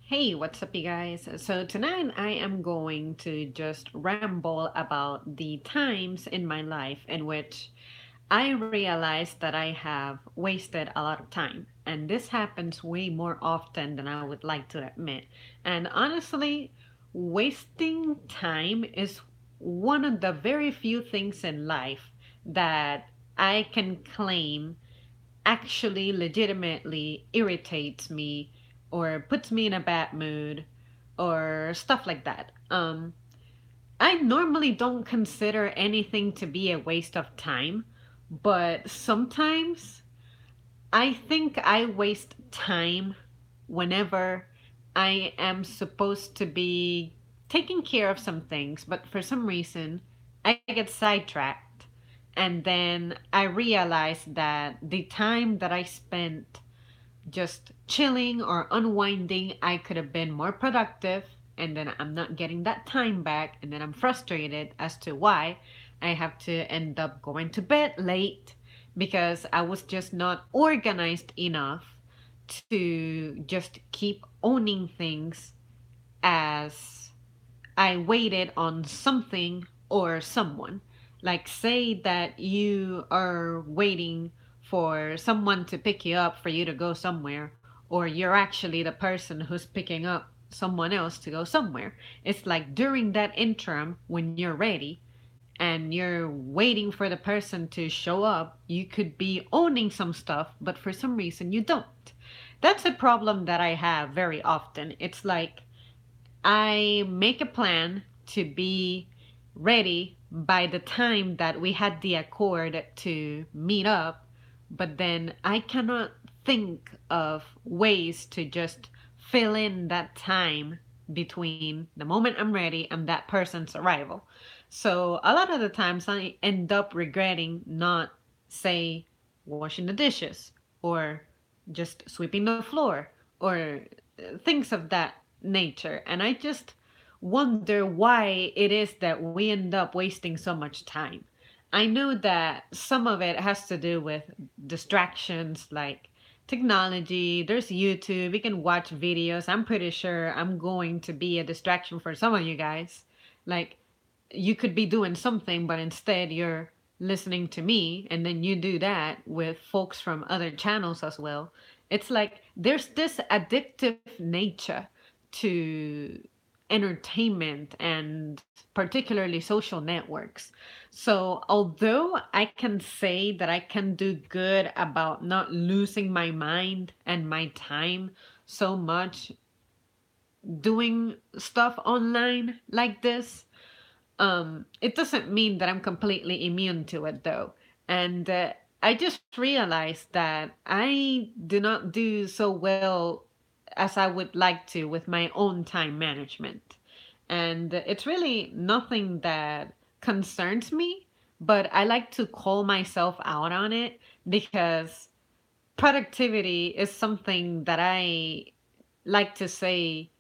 Hey, what's up, you guys? So, tonight I am going to just ramble about the times in my life in which I realized that I have wasted a lot of time. And this happens way more often than I would like to admit. And honestly, wasting time is one of the very few things in life that I can claim actually legitimately irritates me or puts me in a bad mood or stuff like that. I normally don't consider anything to be a waste of time, but sometimes I think I waste time whenever I am supposed to be taking care of some things, but for some reason I get sidetracked. And then I realize that the time that I spent just chilling or unwinding, I could have been more productive. And then I'm not getting that time back. And then I'm frustrated as to why I have to end up going to bed late because I was just not organized enough to just keep owning things as I waited on something or someone. Like, say that you are waiting for someone to pick you up for you to go somewhere, or you're actually the person who's picking up someone else to go somewhere. It's like during that interim, when you're ready and you're waiting for the person to show up, you could be owning some stuff, but for some reason you don't. That's a problem that I have very often. It's like I make a plan to be ready by the time that we had the accord to meet up, but then I cannot think of ways to just fill in that time between the moment I'm ready and that person's arrival. So a lot of the times I end up regretting not, say, washing the dishes or just sweeping the floor or things of that nature. And I just wonder why it is that we end up wasting so much time. I know that some of it has to do with distractions like technology. There's YouTube. We can watch videos. I'm pretty sure I'm going to be a distraction for some of you guys. Like, you could be doing something, but instead you're listening to me, and then you do that with folks from other channels as well. It's like there's this addictive nature to entertainment and particularly social networks. So, although I can say that I can do good about not losing my mind and my time so much doing stuff online like this, it doesn't mean that I'm completely immune to it though. And I just realized that I do not do so well as I would like to with my own time management. And it's really nothing that concerns me, but I like to call myself out on it because productivity is something that I like to say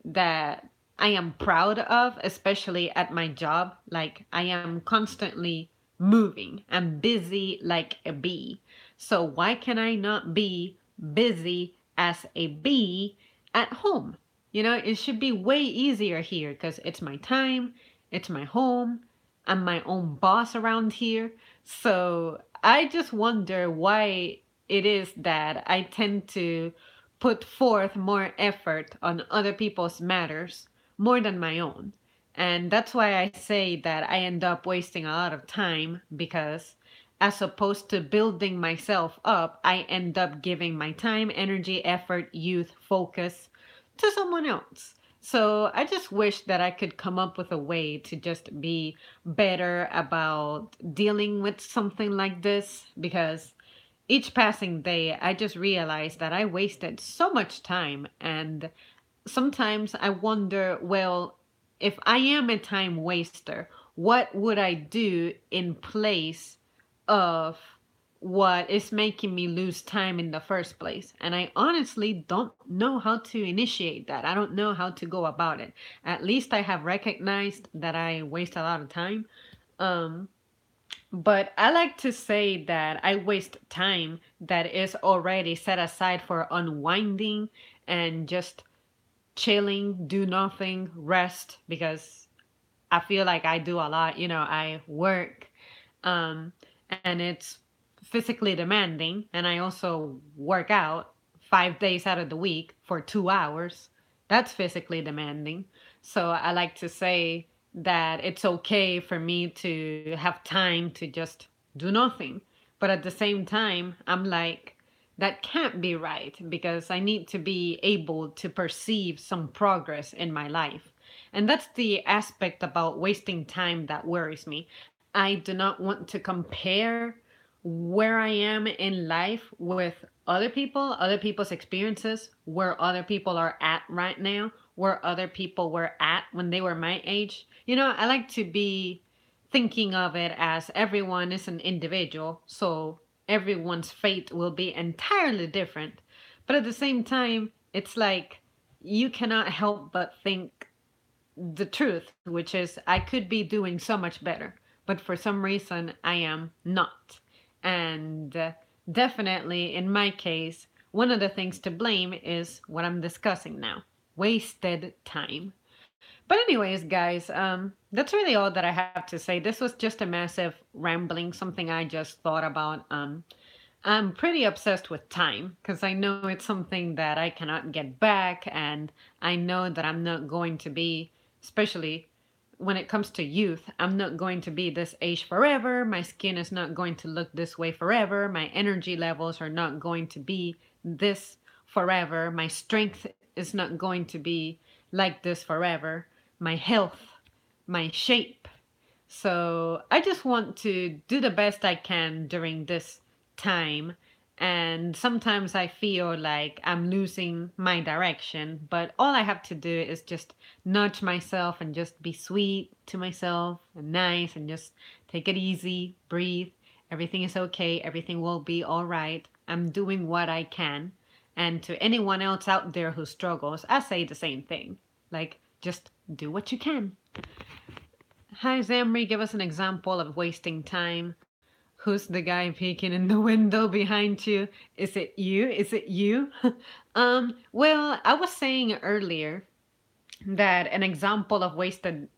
that I am proud of, especially at my job. Like, I am constantly moving. I'm busy like a bee. So, why can I not be busy as a bee at home? You know, it should be way easier here because it's my time, it's my home, I'm my own boss around here. So, I just wonder why it is that I tend to put forth more effort on other people's matters more than my own. And that's why I say that I end up wasting a lot of time because as opposed to building myself up, I end up giving my time, energy, effort, youth, focus to someone else. So I just wish that I could come up with a way to just be better about dealing with something like this because each passing day, I just realized that I wasted so much time. And sometimes I wonder, well, if I am a time waster, what would I do in place of what is making me lose time in the first place? And I honestly don't know how to initiate that. I don't know how to go about it. At least I have recognized that I waste a lot of time. Um, but I like to say that I waste time that is already set aside for unwinding and just chilling, do nothing, rest, because I feel like I do a lot. I work, um, and it's physically demanding, and I also work out 5 days out of the week for 2 hours. That's physically demanding. So I like to say that it's okay for me to have time to just do nothing. But at the same time, I'm like, that can't be right because I need to be able to perceive some progress in my life. And that's the aspect about wasting time that worries me. I do not want to compare where I am in life with other people's experiences, where other people are at right now, where other people were at when they were my age. I like to be thinking of it as everyone is an individual, so everyone's fate will be entirely different. But at the same time, it's like you cannot help but think the truth, which is I could be doing so much better, but for some reason I am not. And definitely in my case, one of the things to blame is what I'm discussing now: wasted time. But, anyways, guys, that's really all that I have to say. This was just a massive rambling, something I just thought about. I'm pretty obsessed with time because I know it's something that I cannot get back, and I know that I'm not going to be, especially when it comes to youth, I'm not going to be this age forever. My skin is not going to look this way forever. My energy levels are not going to be this forever. My strength is not going to be like this forever. My health, my shape. So I just want to do the best I can during this time. And sometimes I feel like I'm losing my direction, but all I have to do is just nudge myself and just be sweet to myself and nice and just take it easy, breathe. Everything is okay. Everything will be all right. I'm doing what I can. And to anyone else out there who struggles, I say the same thing. Like, just do what you can. Hi, Zamri. Give us an example of wasting time. Who's the guy peeking in the window behind you? Is it you? Is it you? Well, I was saying earlier that an example of wasted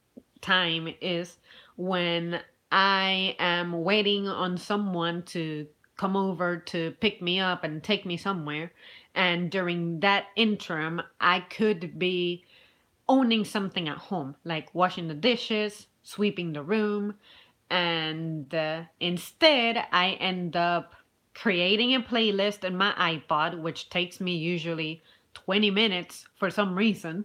time is when I am waiting on someone to come over to pick me up and take me somewhere. And during that interim, I could be owning something at home, like washing the dishes, sweeping the room, and instead I end up creating a playlist in my iPod, which takes me usually 20 minutes for some reason.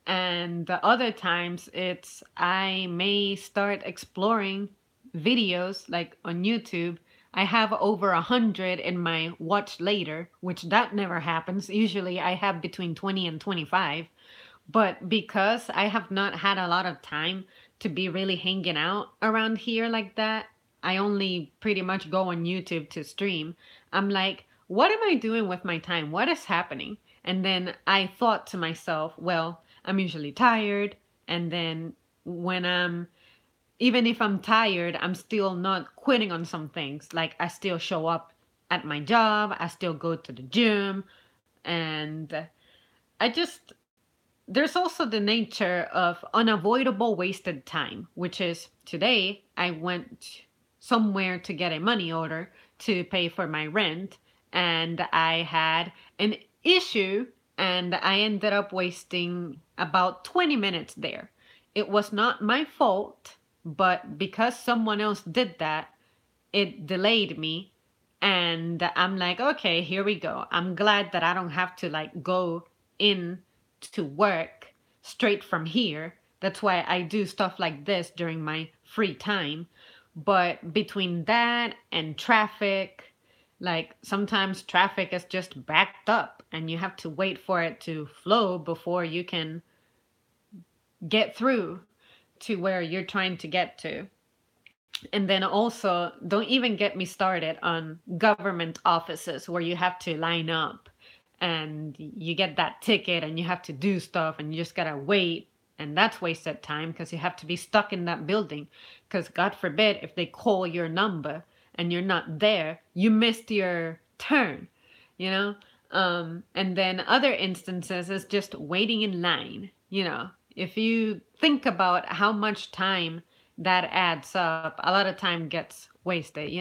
And the other times it's I may start exploring videos like on YouTube. I have over 100 in my watch later, which that never happens. Usually I have between 20 and 25. But because I have not had a lot of time to be really hanging out around here like that, I only pretty much go on YouTube to stream. I'm like, what am I doing with my time? What is happening? And then I thought to myself, well, I'm usually tired. And then when even if I'm tired, I'm still not quitting on some things. Like I still show up at my job, I still go to the gym, and I just there's also the nature of unavoidable wasted time, which is today I went somewhere to get a money order to pay for my rent, and I had an issue, and I ended up wasting about 20 minutes there. It was not my fault, but because someone else did that, it delayed me. And I'm like, okay, here we go. I'm glad that I don't have to like go in to work straight from here. That's why I do stuff like this during my free time. But between that and traffic, like sometimes traffic is just backed up and you have to wait for it to flow before you can get through to where you're trying to get to. And then also, don't even get me started on government offices where you have to line up and you get that ticket and you have to do stuff and you just gotta wait. And that's wasted time because you have to be stuck in that building. Because God forbid, if they call your number and you're not there, you missed your turn, you know? And then other instances is just waiting in line. If you think about how much time that adds up, a lot of time gets wasted.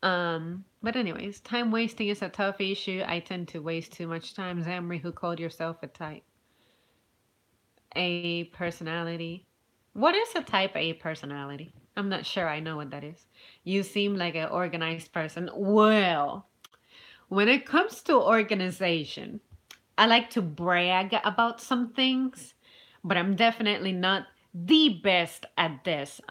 But anyways, time wasting is a tough issue. I tend to waste too much time. Zamri, who called yourself a type A personality. What is a type A personality? I'm not sure I know what that is. You seem like an organized person. Well, when it comes to organization, I like to brag about some things, but I'm definitely not the best at this.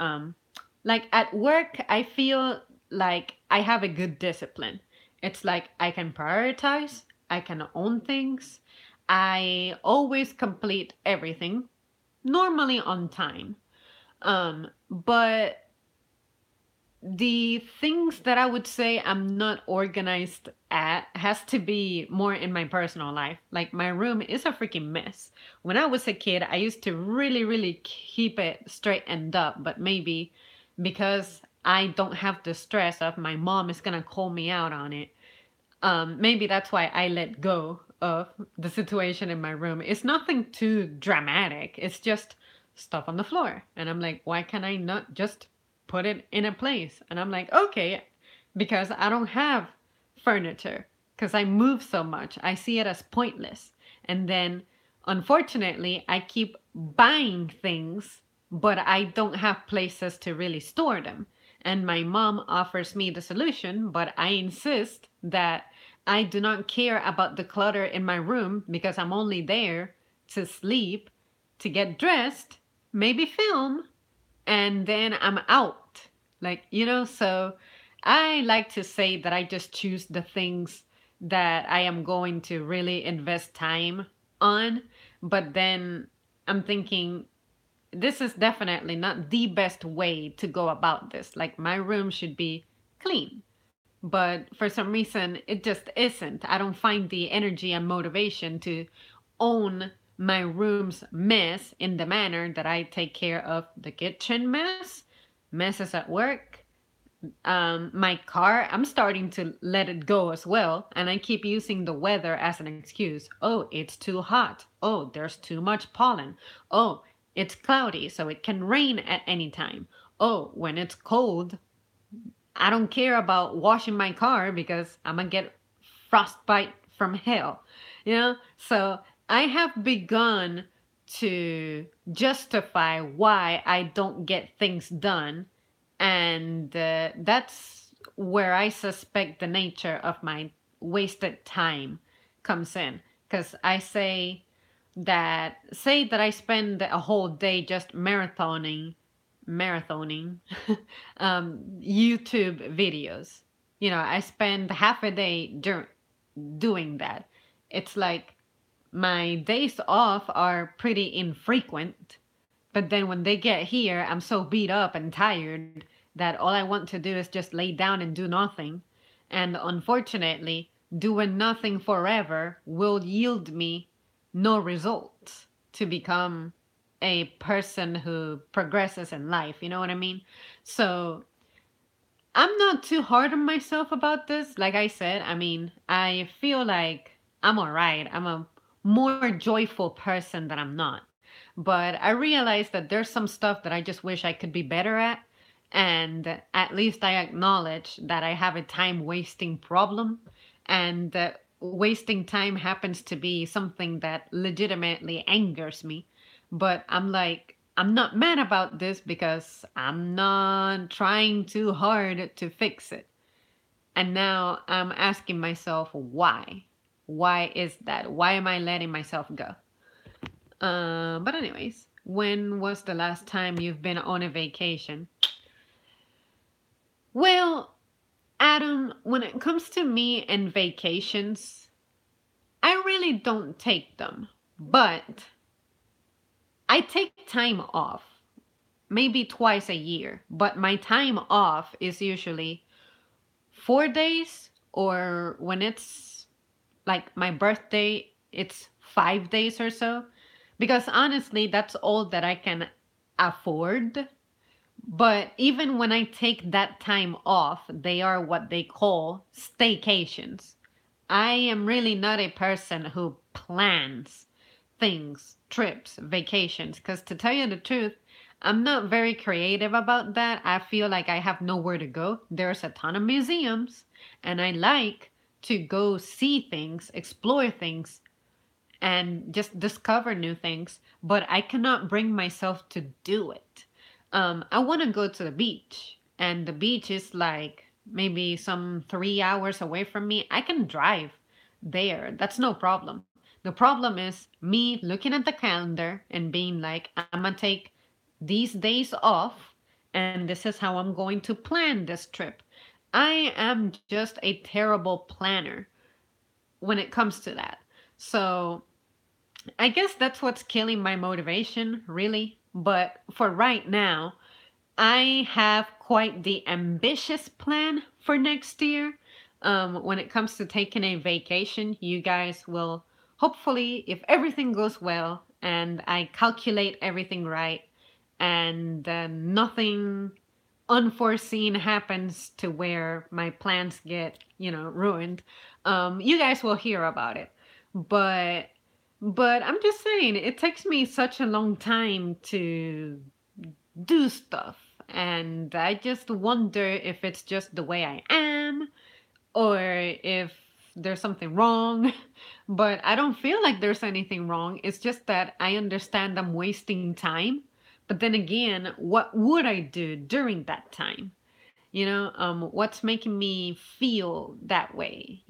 Like at work, I feel like I have a good discipline. It's like I can prioritize, I can own things, I always complete everything, normally on time. But the things that I would say I'm not organized at has to be more in my personal life. Like my room is a freaking mess. When I was a kid, I used to really, really keep it straightened up, but maybe because I don't have the stress of my mom is gonna call me out on it. Maybe that's why I let go of the situation in my room. It's nothing too dramatic. It's just stuff on the floor. And I'm like, why can I not just put it in a place? And I'm like, okay, because I don't have furniture, because I move so much. I see it as pointless. And then, unfortunately, I keep buying things, but I don't have places to really store them. And my mom offers me the solution, but I insist that I do not care about the clutter in my room because I'm only there to sleep, to get dressed, maybe film, and then I'm out. So I like to say that I just choose the things that I am going to really invest time on. But then I'm thinking, this is definitely not the best way to go about this. Like, my room should be clean. But for some reason, it just isn't. I don't find the energy and motivation to own my room's mess in the manner that I take care of the kitchen mess, messes at work, my car. I'm starting to let it go as well. And I keep using the weather as an excuse. Oh, it's too hot. Oh, there's too much pollen. Oh, it's cloudy, so it can rain at any time. Oh, when it's cold, I don't care about washing my car because I'm gonna get frostbite from hell. So I have begun to justify why I don't get things done, and that's where I suspect the nature of my wasted time comes in. Because say that I spend a whole day just marathoning YouTube videos. I spend half a day doing that. It's like my days off are pretty infrequent, but then when they get here, I'm so beat up and tired that all I want to do is just lay down and do nothing. And unfortunately, doing nothing forever will yield me no results to become a person who progresses in life. You know what I mean? So I'm not too hard on myself about this. Like I said, I mean, I feel like I'm all right. I'm a more joyful person than I'm not. But I realize that there's some stuff that I just wish I could be better at. And at least I acknowledge that I have a time wasting problem. And wasting time happens to be something that legitimately angers me. But I'm like, I'm not mad about this because I'm not trying too hard to fix it. And now I'm asking myself, why? Why is that? Why am I letting myself go? But anyways, when was the last time you've been on a vacation? Well, Adam, when it comes to me and vacations, I really don't take them. But I take time off, maybe twice a year. But my time off is usually 4 days, or when it's like my birthday, it's 5 days or so. Because honestly, that's all that I can afford. But even when I take that time off, they are what they call staycations. I am really not a person who plans things, trips, vacations, because to tell you the truth, I'm not very creative about that. I feel like I have nowhere to go. There's a ton of museums, and I like to go see things, explore things, and just discover new things, but I cannot bring myself to do it. I want to go to the beach, and the beach is like maybe some 3 hours away from me. I can drive there. That's no problem. The problem is me looking at the calendar and being like, I'm gonna take these days off, and this is how I'm going to plan this trip. I am just a terrible planner when it comes to that. So I guess that's what's killing my motivation, really. But for right now, I have quite the ambitious plan for next year. When it comes to taking a vacation, you guys will hopefully, if everything goes well and I calculate everything right and nothing unforeseen happens to where my plans get, ruined, you guys will hear about it. But I'm just saying, it takes me such a long time to do stuff. And I just wonder if it's just the way I am or if there's something wrong. But I don't feel like there's anything wrong. It's just that I understand I'm wasting time. But then again, what would I do during that time? What's making me feel that way?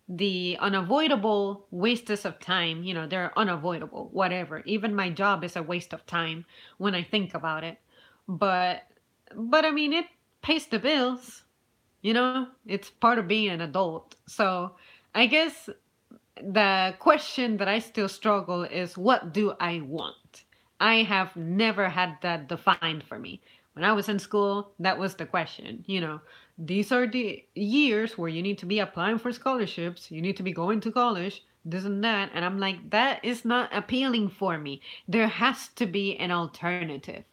The unavoidable wastes of time, they're unavoidable, whatever. Even my job is a waste of time when I think about it. But, I mean, it pays the bills, it's part of being an adult. So I guess the question that I still struggle is, what do I want? I have never had that defined for me. When I was in school, that was the question. These are the years where you need to be applying for scholarships, you need to be going to college, this and that. And I'm like, that is not appealing for me. There has to be an alternative.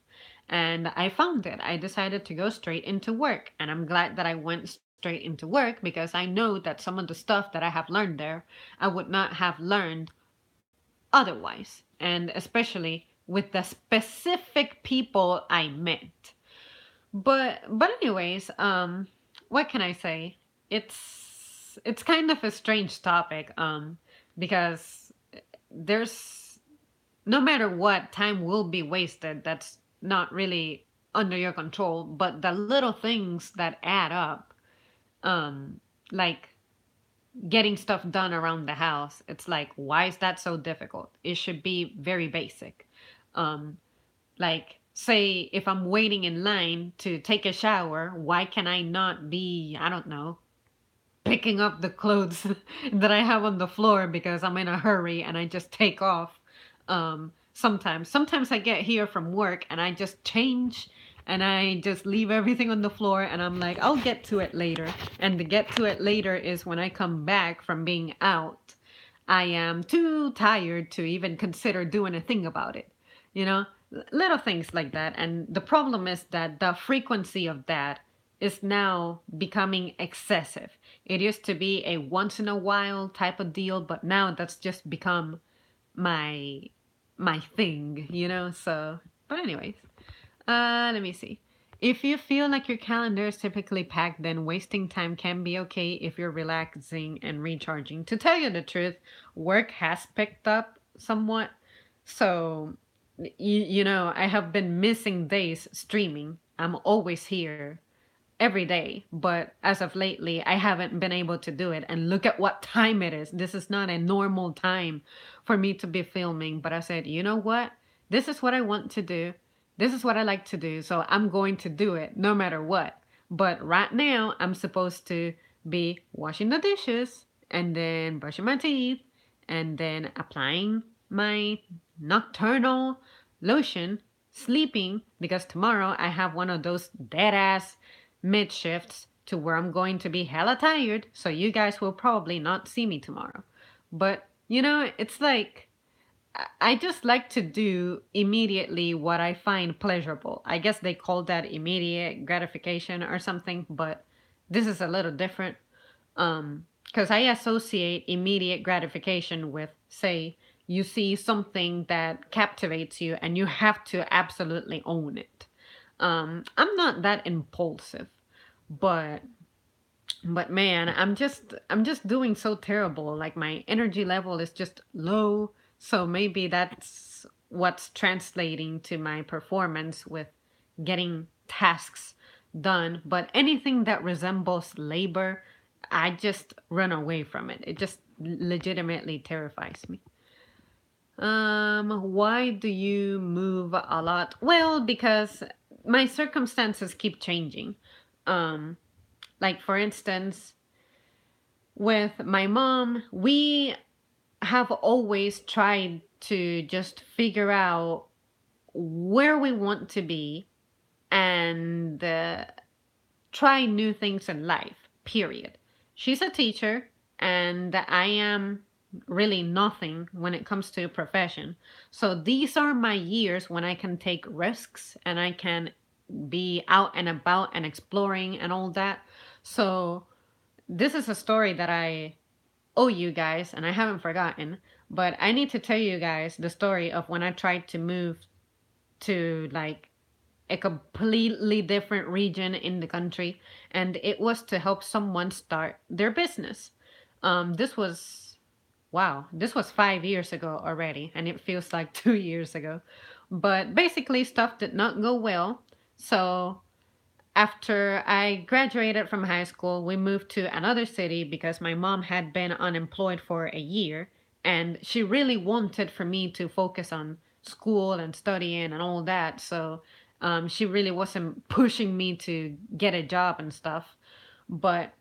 And I found it. I decided to go straight into work. And I'm glad that I went straight into work because I know that some of the stuff that I have learned there, I would not have learned otherwise. And especially with the specific people I met. But anyways, what can I say? It's kind of a strange topic, because there's no matter what, time will be wasted. That's not really under your control, but the little things that add up, um, like getting stuff done around the house, it's like, why is that so difficult? It should be very basic. Um, like, say, if I'm waiting in line to take a shower, why can I not be, I don't know, picking up the clothes that I have on the floor because I'm in a hurry and I just take off? Sometimes I get here from work and I just change and I just leave everything on the floor and I'm like, I'll get to it later. And the get to it later is when I come back from being out. I am too tired to even consider doing a thing about it. You know, little things like that. And the problem is that the frequency of that is now becoming excessive. It used to be a once in a while type of deal, but now that's just become my thing, So, but anyways, let me see. If you feel like your calendar is typically packed, then wasting time can be okay if you're relaxing and recharging. To tell you the truth, work has picked up somewhat. So, I have been missing days streaming. I'm always here every day, but as of lately, I haven't been able to do it. And look at what time it is. This is not a normal time for me to be filming. But I said, you know what? This is what I want to do. This is what I like to do. So I'm going to do it no matter what. But right now, I'm supposed to be washing the dishes and then brushing my teeth and then applying my nocturnal lotion, sleeping, because tomorrow I have one of those dead ass mid shifts to where I'm going to be hella tired, so you guys will probably not see me tomorrow. But, it's like, I just like to do immediately what I find pleasurable. I guess they call that immediate gratification or something, but this is a little different. because I associate immediate gratification with, say, you see something that captivates you and you have to absolutely own it. I'm not that impulsive, but man, I'm just doing so terrible. Like my energy level is just low, so maybe that's what's translating to my performance with getting tasks done. But anything that resembles labor, I just run away from it. It just legitimately terrifies me. Why do you move a lot? Well, because my circumstances keep changing. Um, like for instance, with my mom, we have always tried to just figure out where we want to be and try new things in life, period. She's a teacher, and I am really nothing when it comes to a profession. So these are my years when I can take risks and I can be out and about and exploring and all that. So this is a story that I owe you guys, and I haven't forgotten. But I need to tell you guys the story of when I tried to move to like a completely different region in the country, and it was to help someone start their business. This was wow, this was 5 years ago already, and it feels like 2 years ago. But basically, stuff did not go well. So after I graduated from high school, we moved to another city because my mom had been unemployed for a year and she really wanted for me to focus on school and studying and all that. So she really wasn't pushing me to get a job and stuff. But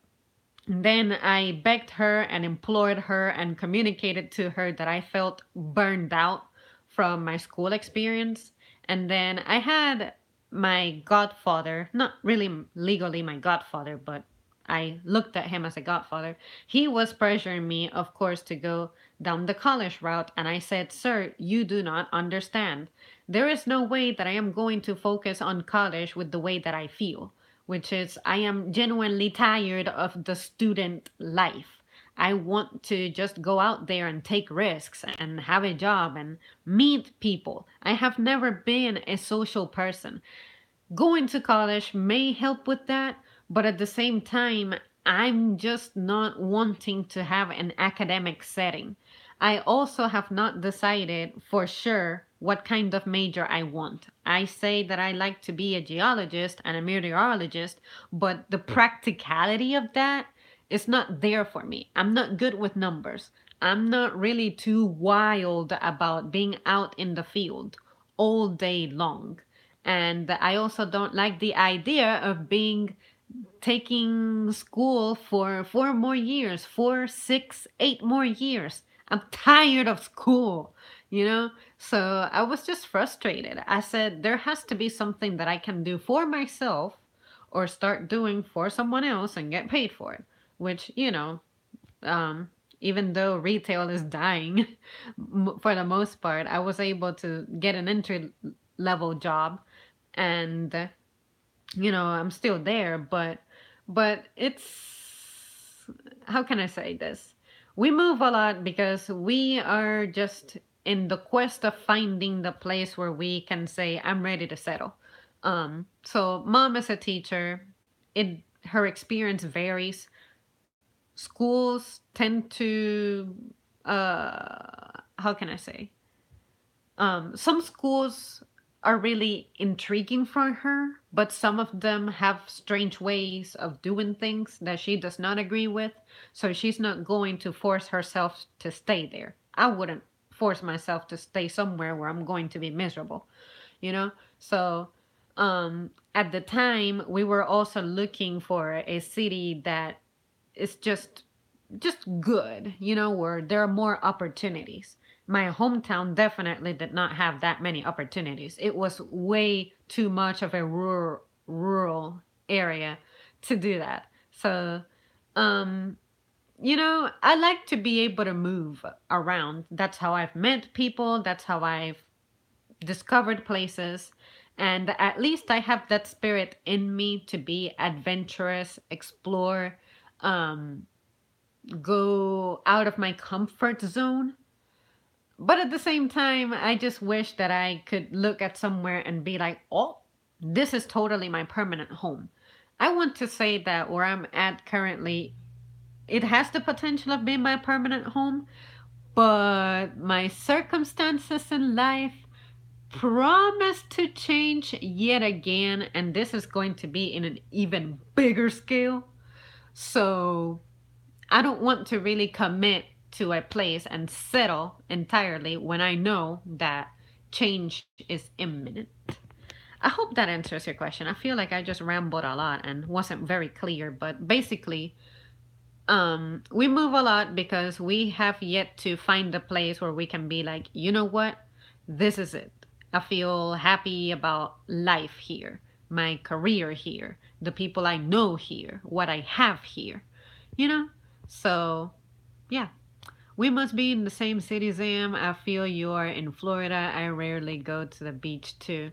then I begged her and implored her and communicated to her that I felt burned out from my school experience. And then I had my godfather, not really legally my godfather, but I looked at him as a godfather. He was pressuring me, of course, to go down the college route. And I said, Sir, you do not understand. There is no way that I am going to focus on college with the way that I feel, which is I am genuinely tired of the student life. I want to just go out there and take risks and have a job and meet people. I have never been a social person. Going to college may help with that, but at the same time, I'm just not wanting to have an academic setting. I also have not decided for sure what kind of major I want. I say that I like to be a geologist and a meteorologist, but the practicality of that is not there for me. I'm not good with numbers. I'm not really too wild about being out in the field all day long. And I also don't like the idea of being taking school for 4 more years, 4, 6, 8 more years. I'm tired of school, you know? So I was just frustrated. I said, there has to be something that I can do for myself or start doing for someone else and get paid for it, which, um, even though retail is dying for the most part, I was able to get an entry level job and I'm still there, but it's how can I say this? We move a lot because we are just in the quest of finding the place where we can say I'm ready to settle. So mom is a teacher. It Her experience varies. Schools tend to how can I say? Some schools are really intriguing for her, but some of them have strange ways of doing things that she does not agree with. So she's not going to force herself to stay there. I wouldn't force myself to stay somewhere where I'm going to be miserable, you know? So at the time, we were also looking for a city that is just good, where there are more opportunities. My hometown definitely did not have that many opportunities. It was way too much of a rural area to do that. So, um, I like to be able to move around. That's how I've met people. That's how I've discovered places. And at least I have that spirit in me to be adventurous, explore, um, go out of my comfort zone. But at the same time, I just wish that I could look at somewhere and be like, oh, this is totally my permanent home. I want to say that where I'm at currently, it has the potential of being my permanent home, but my circumstances in life promise to change yet again, and this is going to be in an even bigger scale. So I don't want to really commit to a place and settle entirely when I know that change is imminent. I hope that answers your question. I feel like I just rambled a lot and wasn't very clear, but basically, we move a lot because we have yet to find a place where we can be like, you know what? This is it. I feel happy about life here, my career here, the people I know here, what I have here, you know? So, yeah. We must be in the same city, Zam. I feel you are in Florida. I rarely go to the beach too.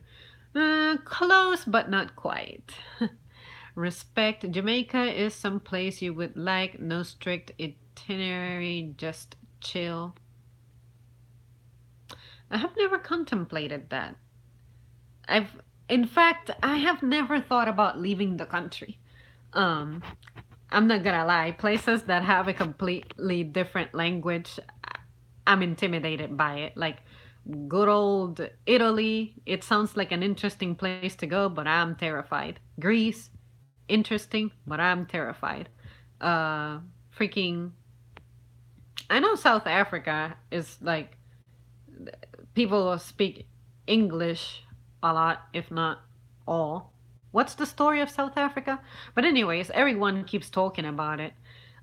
Close, but not quite. Respect. Jamaica is some place you would like. No strict itinerary, just chill. I have never contemplated that. I've, in fact, I have never thought about leaving the country. Um, I'm not gonna lie. Places that have a completely different language, I'm intimidated by it. Like good old Italy, it sounds like an interesting place to go, but I'm terrified. Greece, interesting, but I'm terrified. Uh, Freaking, I know South Africa is like people speak English a lot, if not all. What's the story of South Africa? But anyways, everyone keeps talking about it.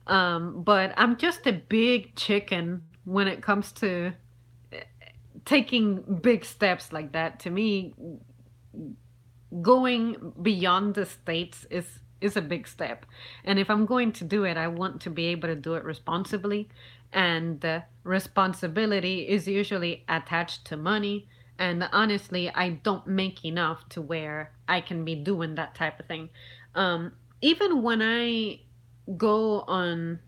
But I'm just a big chicken when it comes to taking big steps like that. To me, going beyond the states is a big step. And if I'm going to do it, I want to be able to do it responsibly. And responsibility is usually attached to money. And honestly, I don't make enough to where I can be doing that type of thing. Even when I go on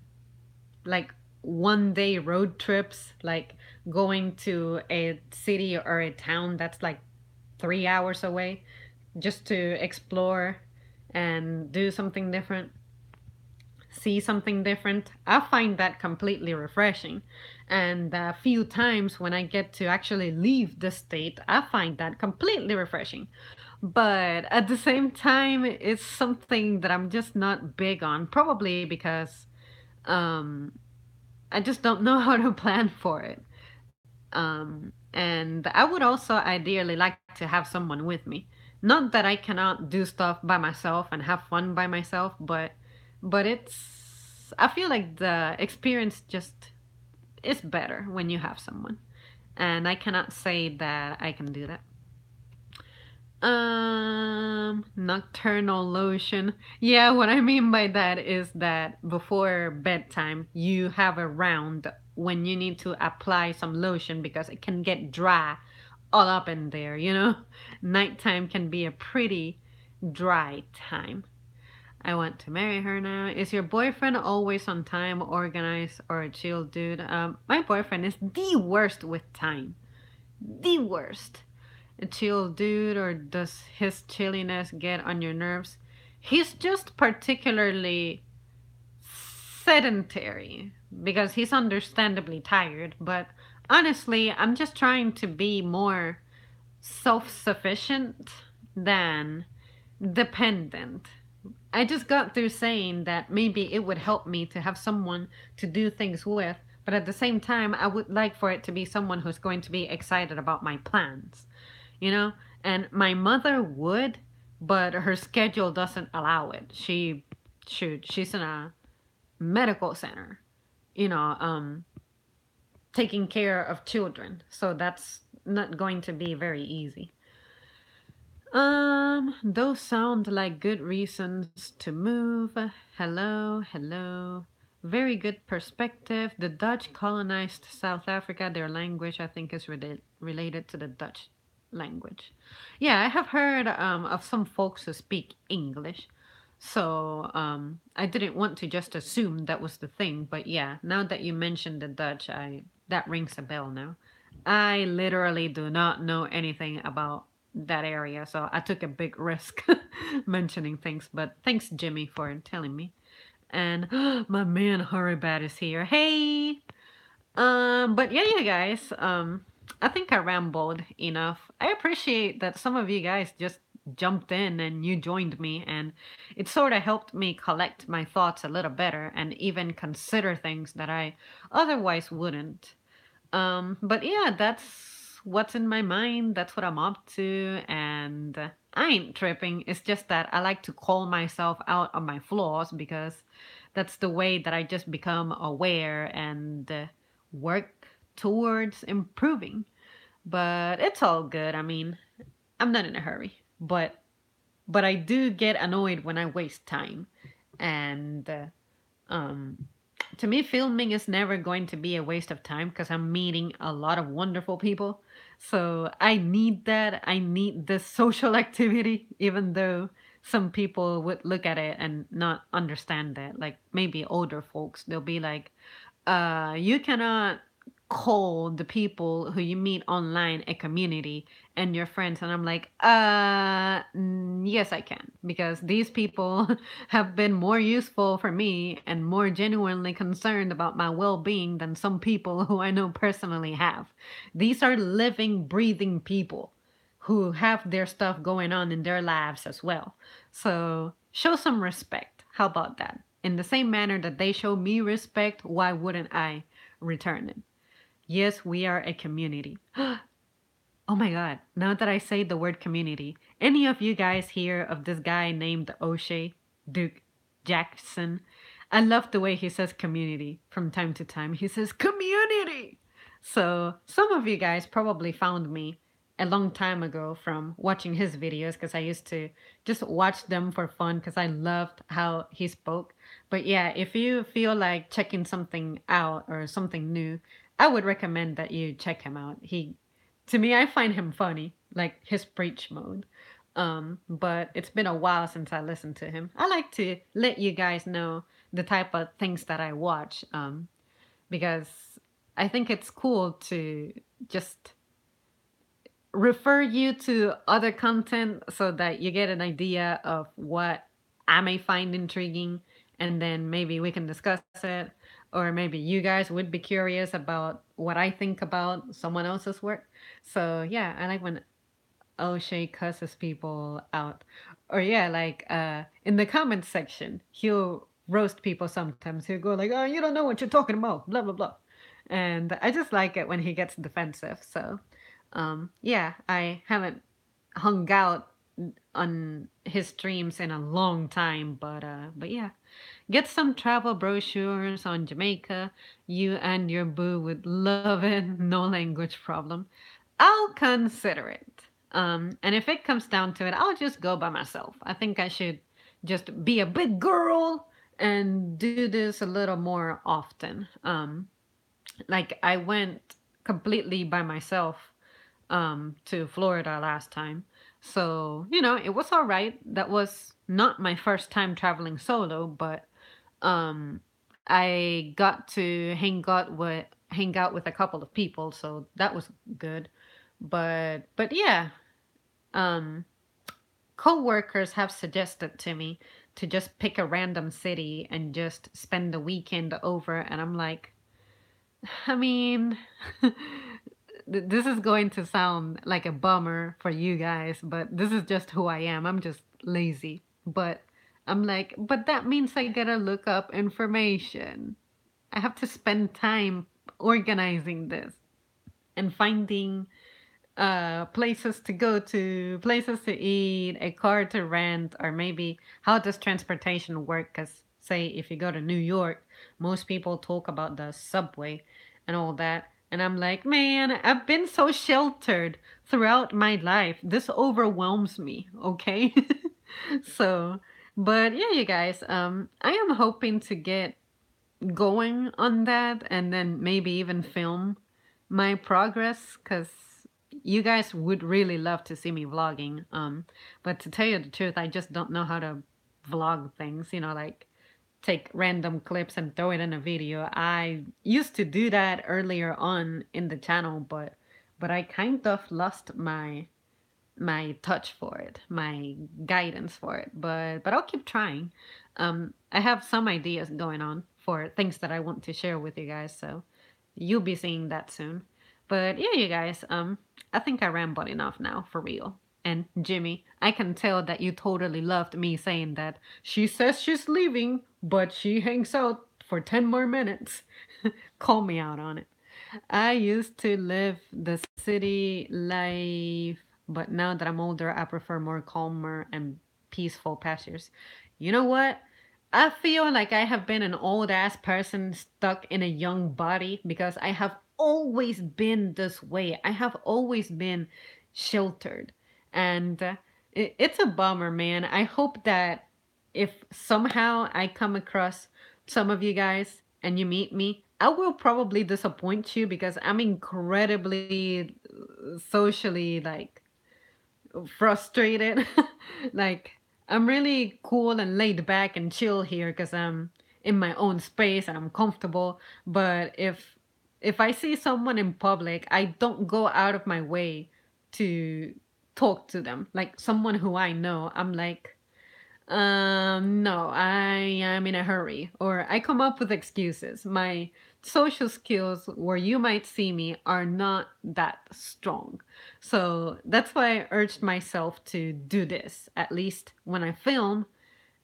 like 1 day road trips, like going to a city or a town that's like 3 hours away just to explore and do something different, see something different. I find that completely refreshing. And a few times when I get to actually leave the state, I find that completely refreshing. But at the same time, it's something that I'm just not big on, probably because um, I just don't know how to plan for it. And I would also ideally like to have someone with me. Not that I cannot do stuff by myself and have fun by myself, but it's I feel like the experience just is better when you have someone. And I cannot say that I can do that. Nocturnal lotion. Yeah, what I mean by that is that before bedtime, you have a round when you need to apply some lotion because it can get dry all up in there, you know? Nighttime can be a pretty dry time. I want to marry her now. Is your boyfriend always on time, organized, or a chill dude? My boyfriend is the worst with time. The worst. A chill dude, or does his chilliness get on your nerves? He's just particularly sedentary because he's understandably tired, but honestly, I'm just trying to be more self sufficient than dependent. I just got through saying that maybe it would help me to have someone to do things with, but at the same time, I would like for it to be someone who's going to be excited about my plans, you know? And my mother would, but her schedule doesn't allow it. She's in a medical center, you know, taking care of children. So that's not going to be very easy. Those sound like good reasons to move. Hello, hello. Very good perspective. The Dutch colonized South Africa. Their language, I think, is related to the Dutch language. Yeah, I have heard of some folks who speak English. So I didn't want to just assume that was the thing, but yeah, now that you mentioned the Dutch, I that rings a bell now. I literally do not know anything about that area, so I took a big risk mentioning things. But thanks, Jimmy, for telling me. And my man Hurribat is here. Hey, but yeah, you guys. I think I rambled enough. I appreciate that some of you guys just jumped in and you joined me, and it sort of helped me collect my thoughts a little better and even consider things that I otherwise wouldn't. But yeah, that's what's in my mind. That's what I'm up to, and I ain't tripping. It's just that I like to call myself out on my flaws because that's the way that I just become aware and work towards improving. But it's all good. I mean, I'm not in a hurry, but I do get annoyed when I waste time, and um, to me, filming is never going to be a waste of time because I'm meeting a lot of wonderful people. So I need that. I need this social activity, even though some people would look at it and not understand that. Like maybe older folks, they'll be like, you cannot call the people who you meet online a community and your friends. And I'm like, yes, I can, because these people have been more useful for me and more genuinely concerned about my well-being than some people who I know personally have. These are living, breathing people who have their stuff going on in their lives as well. So show some respect. How about that? In the same manner that they show me respect, why wouldn't I return it? Yes, we are a community. Oh my god, now that I say the word community, any of you guys hear of this guy named O'Shea Duke Jackson? I love the way he says community from time to time. He says community! So, some of you guys probably found me a long time ago from watching his videos because I used to just watch them for fun because I loved how he spoke. But yeah, if you feel like checking something out or something new, I would recommend that you check him out. To me, I find him funny, like his preach mode. But it's been a while since I listened to him. I like to let you guys know the type of things that I watch, because I think it's cool to just refer you to other content so that you get an idea of what I may find intriguing, and then maybe we can discuss it, or maybe you guys would be curious about what I think about someone else's work. So yeah, I like when O'Shea cusses people out. Or yeah, like in the comments section, he'll roast people sometimes. He'll go like, "Oh, you don't know what you're talking about," blah blah blah. And I just like it when he gets defensive. So yeah, I haven't hung out on his streams in a long time, but yeah, get some travel brochures on Jamaica. You and your boo would love it. No language problem. I'll consider it. And if it comes down to it, I'll just go by myself. I think I should just be a big girl and do this a little more often. Like I went completely by myself to Florida last time. So, it was all right. That was not my first time traveling solo, but um, I got to hang out with a couple of people, so that was good. But yeah, um, co-workers have suggested to me to just pick a random city and just spend the weekend over, and I'm like, I mean, this is going to sound like a bummer for you guys, but this is just who I am. I'm just lazy. But I'm like, but that means I gotta look up information. I have to spend time organizing this and finding places to go to, places to eat, a car to rent, or maybe how does transportation work? Because, say, if you go to New York, most people talk about the subway and all that. And I'm like, man, I've been so sheltered throughout my life. This overwhelms me, okay? So, but yeah, you guys, I am hoping to get going on that and then maybe even film my progress because you guys would really love to see me vlogging. But to tell you the truth, I just don't know how to vlog things, like take random clips and throw it in a video. I used to do that earlier on in the channel, but I kind of lost my touch for it, my guidance for it. But I'll keep trying. I have some ideas going on for things that I want to share with you guys, so you'll be seeing that soon. But yeah, you guys, I think I rambled enough now for real. And Jimmy, I can tell that you totally loved me saying that she says she's leaving, but she hangs out for 10 more minutes. Call me out on it. I used to live the city life, but now that I'm older, I prefer more calmer and peaceful pastures. You know what? I feel like I have been an old ass person stuck in a young body because I have always been this way. I have always been sheltered. And it's a bummer, man. I hope that if somehow I come across some of you guys and you meet me, I will probably disappoint you because I'm incredibly socially like frustrated. Like I'm really cool and laid back and chill here because I'm in my own space and I'm comfortable. But if I see someone in public, I don't go out of my way to talk to them. Like someone who I know, I'm like, no, I am in a hurry, or I come up with excuses. My social skills, where you might see me, are not that strong. So that's why I urged myself to do this. At least when I film,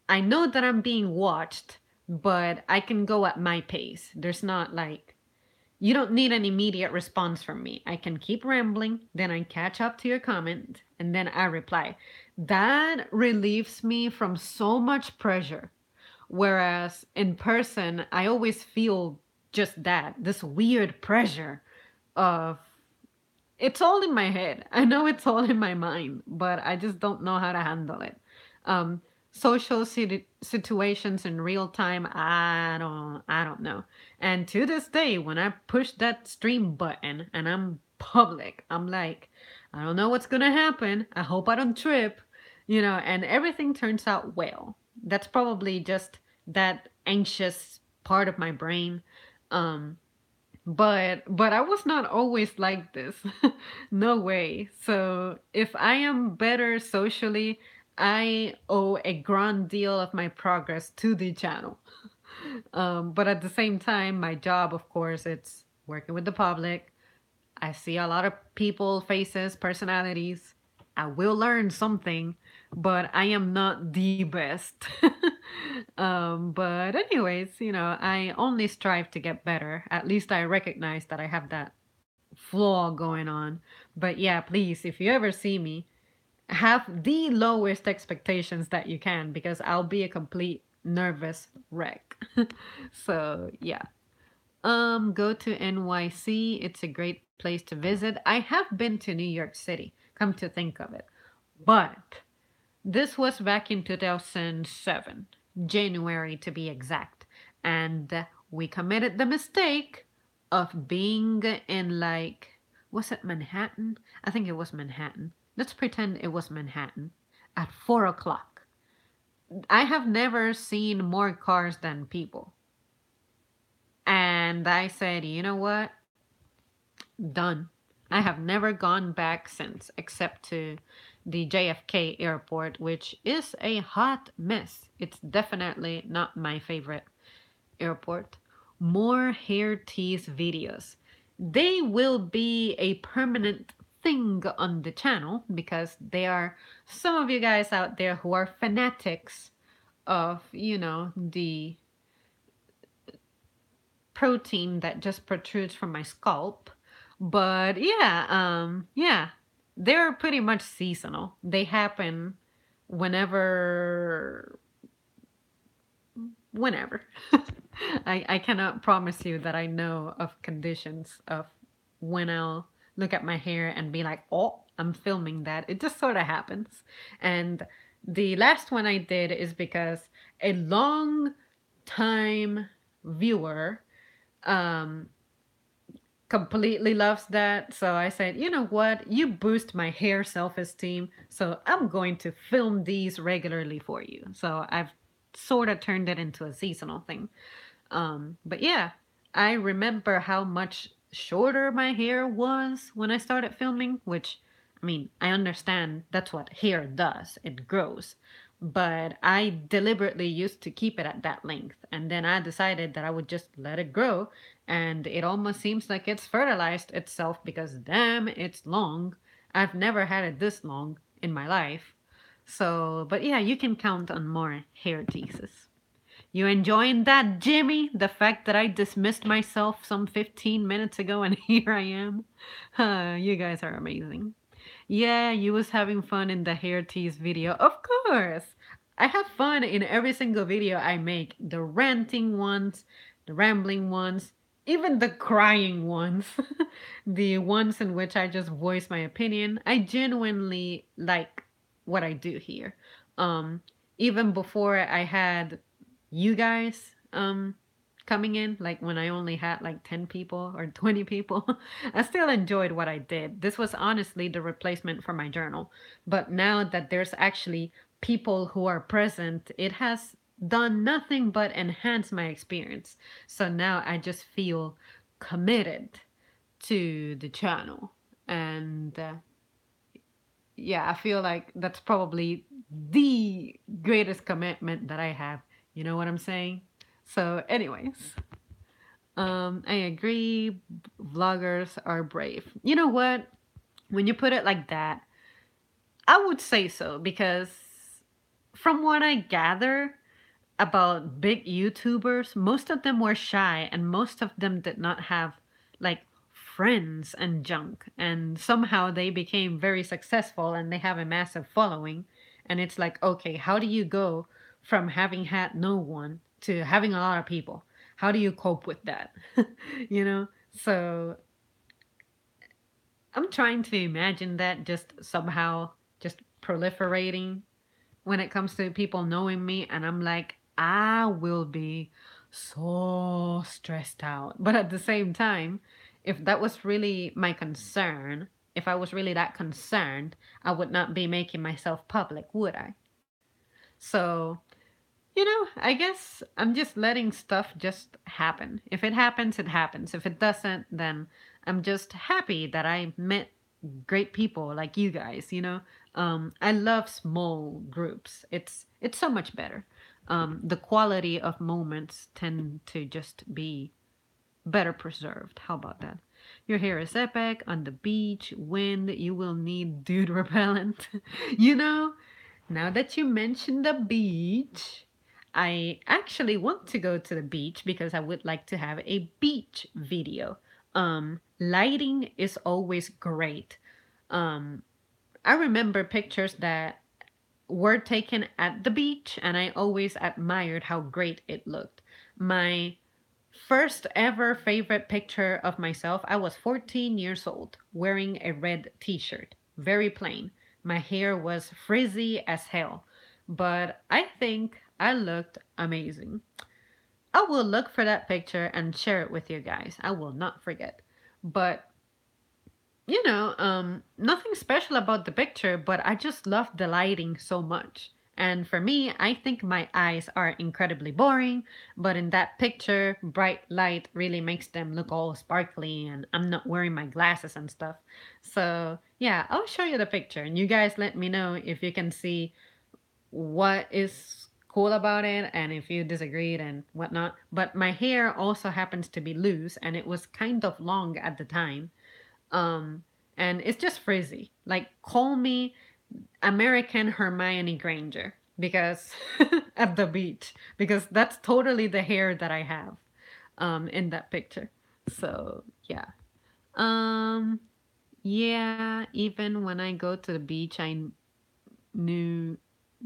I know that I'm being watched, but I can go at my pace. There's not like you don't need an immediate response from me. I can keep rambling, then I catch up to your comment, and then I reply. That relieves me from so much pressure. Whereas in person, I always feel just that this weird pressure of it's all in my head. I know it's all in my mind, but I just don't know how to handle it. Um, social situations in real time, I don't know. And to this day, when I push that stream button and I'm public, I'm like, I don't know what's gonna happen. I hope I don't trip, and everything turns out well. That's probably just that anxious part of my brain. Um, but I was not always like this. No way. So if I am better socially, I owe a grand deal of my progress to the channel. But at the same time, my job, of course, it's working with the public. I see a lot of people, faces, personalities. I will learn something, but I am not the best. But anyways, I only strive to get better. At least I recognize that I have that flaw going on. But yeah, please, if you ever see me, have the lowest expectations that you can because I'll be a complete nervous wreck. So yeah. Go to NYC. It's a great place to visit. I have been to New York City, come to think of it. But this was back in 2007, January to be exact. And we committed the mistake of being in like, was it Manhattan? I think it was Manhattan. Let's pretend it was Manhattan at 4 o'clock. I have never seen more cars than people. And I said, you know what? Done. I have never gone back since, except to the JFK airport, which is a hot mess. It's definitely not my favorite airport. More hair tease videos. They will be a permanent thing on the channel because there are some of you guys out there who are fanatics of, the protein that just protrudes from my scalp. But yeah, they're pretty much seasonal. They happen whenever whenever. I cannot promise you that I know of conditions of when I'll look at my hair and be like, oh, I'm filming that. It just sort of happens. And the last one I did is because a long time viewer um, completely loves that. So I said, you know what? You boost my hair self esteem. So I'm going to film these regularly for you. So I've sort of turned it into a seasonal thing. But yeah, I remember how much shorter my hair was when I started filming, which, I mean, I understand that's what hair does, it grows. But I deliberately used to keep it at that length. And then I decided that I would just let it grow. And it almost seems like it's fertilized itself because, damn, it's long. I've never had it this long in my life. So, but yeah, you can count on more hair teases. You enjoying that, Jimmy? The fact that I dismissed myself some 15 minutes ago and here I am? You guys are amazing. Yeah, you was having fun in the hair tease video. Of course. I have fun in every single video I make. The ranting ones, the rambling ones, even the crying ones. The ones in which I just voice my opinion. I genuinely like what I do here. Um Even before I had you guys coming in, like when I only had like 10 people or 20 people, I still enjoyed what I did. This was honestly the replacement for my journal. But now that there's actually people who are present, it has done nothing but enhance my experience. So now I just feel committed to the channel. And yeah, I feel like that's probably the greatest commitment that I have. You know what I'm saying? So, anyways, I agree. Vloggers are brave. You know what? When you put it like that, I would say so because from what I gather about big YouTubers, most of them were shy and most of them did not have like friends and junk. And somehow they became very successful and they have a massive following. And it's like, okay, how do you go from having had no one to having a lot of people? How do you cope with that? You know? So I'm trying to imagine that just somehow just proliferating when it comes to people knowing me, and I'm like, I will be so stressed out. But at the same time, if that was really my concern, if I was really that concerned, I would not be making myself public, would I? So, I guess I'm just letting stuff just happen. If it happens, it happens. If it doesn't, then I'm just happy that I met great people like you guys. I love small groups. It's so much better. The quality of moments tend to just be better preserved. How about that? Your hair is epic on the beach. Wind, you will need dude repellent. you know, now that you mentioned the beach, I actually want to go to the beach because I would like to have a beach video. Lighting is always great. Um, I remember pictures that were taken at the beach, and I always admired how great it looked. My first ever favorite picture of myself, I was 14 years old, wearing a red t shirt, very plain. My hair was frizzy as hell, but I think I looked amazing. I will look for that picture and share it with you guys. I will not forget. But nothing special about the picture, but I just love the lighting so much. And for me, I think my eyes are incredibly boring, but in that picture, bright light really makes them look all sparkly, and I'm not wearing my glasses and stuff. So, yeah, I'll show you the picture, and you guys let me know if you can see what is cool about it and if you disagreed and whatnot. But my hair also happens to be loose, and it was kind of long at the time. Um, and it's just frizzy. Like, call me American Hermione Granger because at the beach, because that's totally the hair that I have in that picture. So, yeah. Um, yeah, even when I go to the beach, I knew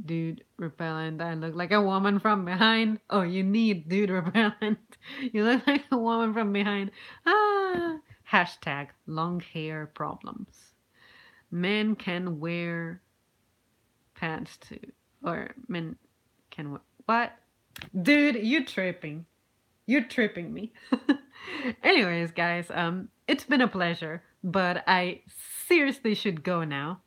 dude repellent. I look like a woman from behind. Oh, you need dude repellent. You look like a woman from behind. Ah, hashtag long hair problems. Men can wear pants too, or men can wear what? Dude, you tripping? You're tripping me. Anyways, guys, It's been a pleasure, but I seriously should go now.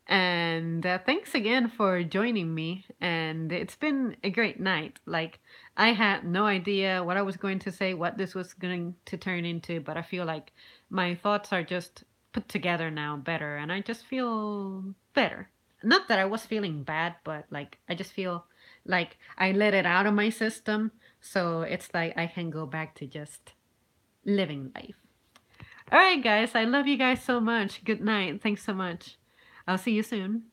And thanks again for joining me. And it's been a great night. Like, I had no idea what I was going to say, what this was going to turn into, but I feel like my thoughts are just put together now better. And I just feel better. Not that I was feeling bad, but like, I just feel like I let it out of my system. So it's like I can go back to just living life. All right, guys. I love you guys so much. Good night. Thanks so much. I'll see you soon.